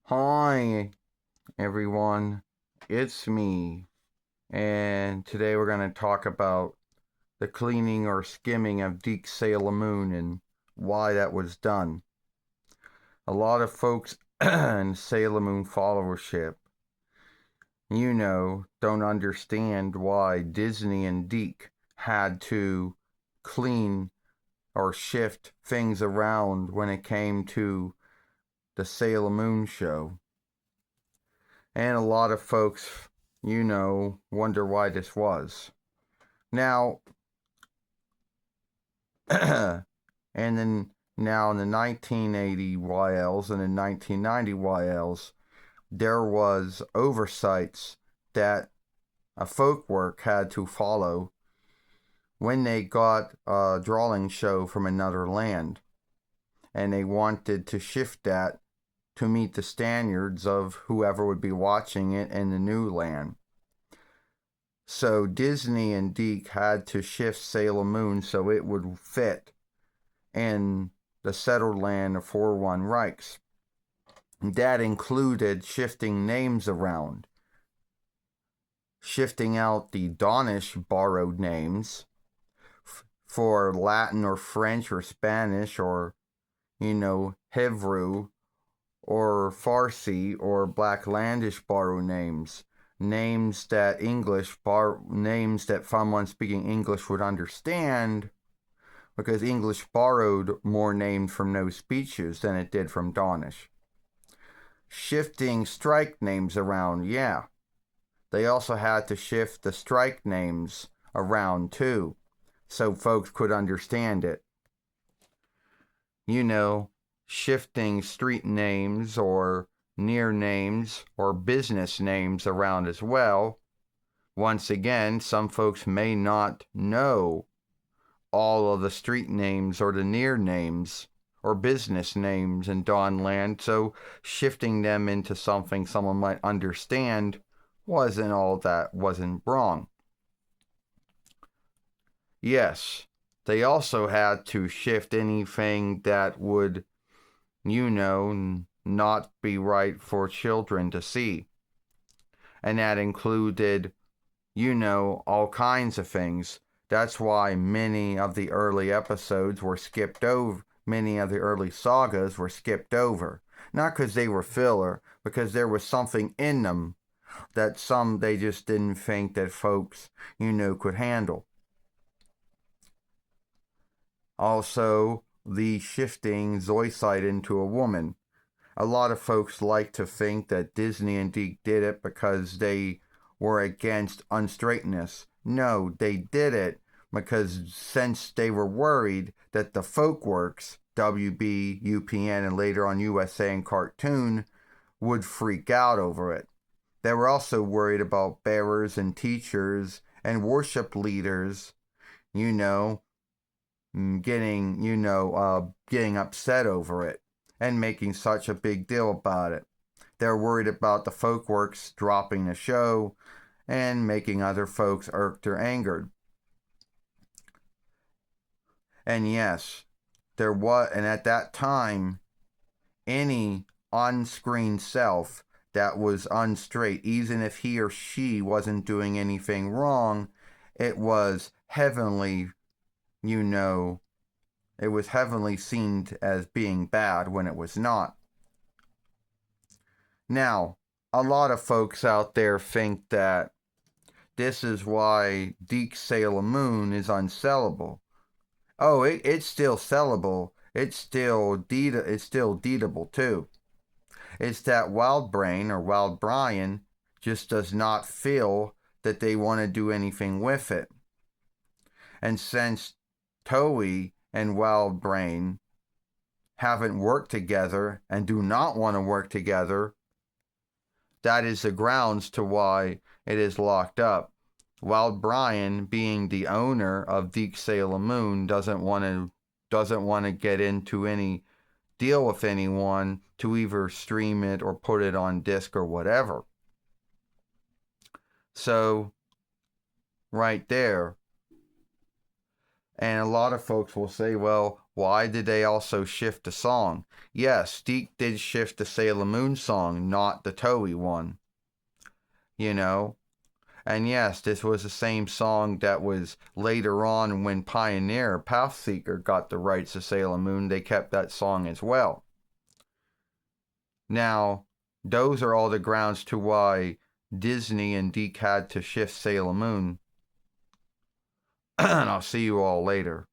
Hi, everyone. It's me. And today we're going to talk about the cleaning or skimming of Deke Sailor Moon and why that was done. A lot of folks in Sailor Moon followership, don't understand why Disney and Deke had to clean or shift things around when it came to the Sailor Moon show. And a lot of folks, wonder why this was. Now, and then now in the 1980 YLs and the 1990 YLs, there was oversights that a folkwork had to follow when they got a drawing show from another land. And they wanted to shift that to meet the standards of whoever would be watching it in the new land. So Disney and Deke had to shift Sailor Moon so it would fit in the settled land of 4-1 Reichs. That included shifting names around, shifting out the Danish borrowed names for Latin or French or Spanish or, Hebrew or Farsi or Blacklandish borrowed names. Names that names that someone speaking English would understand, because English borrowed more names from those speeches than it did from Danish. Shifting strike names around, yeah. They also had to shift the strike names around too, so folks could understand it. Shifting street names or near names or business names around as well. Once again, some folks may not know all of the street names or the near names or business names in Dawnland, so shifting them into something someone might understand wasn't wrong. Yes, they also had to shift anything that would, not be right for children to see. And that included, all kinds of things. That's why many of the early episodes were skipped over. Many of the early sagas were skipped over. Not because they were filler, because there was something in them that they just didn't think that folks, could handle. Also, the shifting Zoisite into a woman. A lot of folks like to think that Disney and Deke did it because they were against unstraightness. No, they did it because since they were worried that the Folkworks, WB, UPN, and later on USA and Cartoon, would freak out over it. They were also worried about bearers and teachers and worship leaders, getting upset over it and making such a big deal about it. They're worried about the Folkworks dropping the show and making other folks irked or angered. And yes, and at that time, any on-screen self that was unstraight, even if he or she wasn't doing anything wrong, it was heavenly, it was heavenly seen as being bad when it was not. Now, a lot of folks out there think that this is why Deke Sailor Moon is unsellable. Oh, it's still sellable. It's still deedable too. It's that Wild Brain or Wild Brian just does not feel that they want to do anything with it. And since Toei and Wild Brain haven't worked together and do not want to work together, that is the grounds to why it is locked up. Wild Brian, being the owner of Deke Sailor Moon, doesn't want to get into any deal with anyone to either stream it or put it on disc or whatever. So, right there. And a lot of folks will say, well, Why did they also shift the song? Yes, DiC did shift the Sailor Moon song, not the Toei one. You know? And yes, this was the same song that was later on when Pioneer Pathseeker got the rights to Sailor Moon. They kept that song as well. Now, those are all the grounds to why Disney and DiC had to shift Sailor Moon. And I'll see you all later.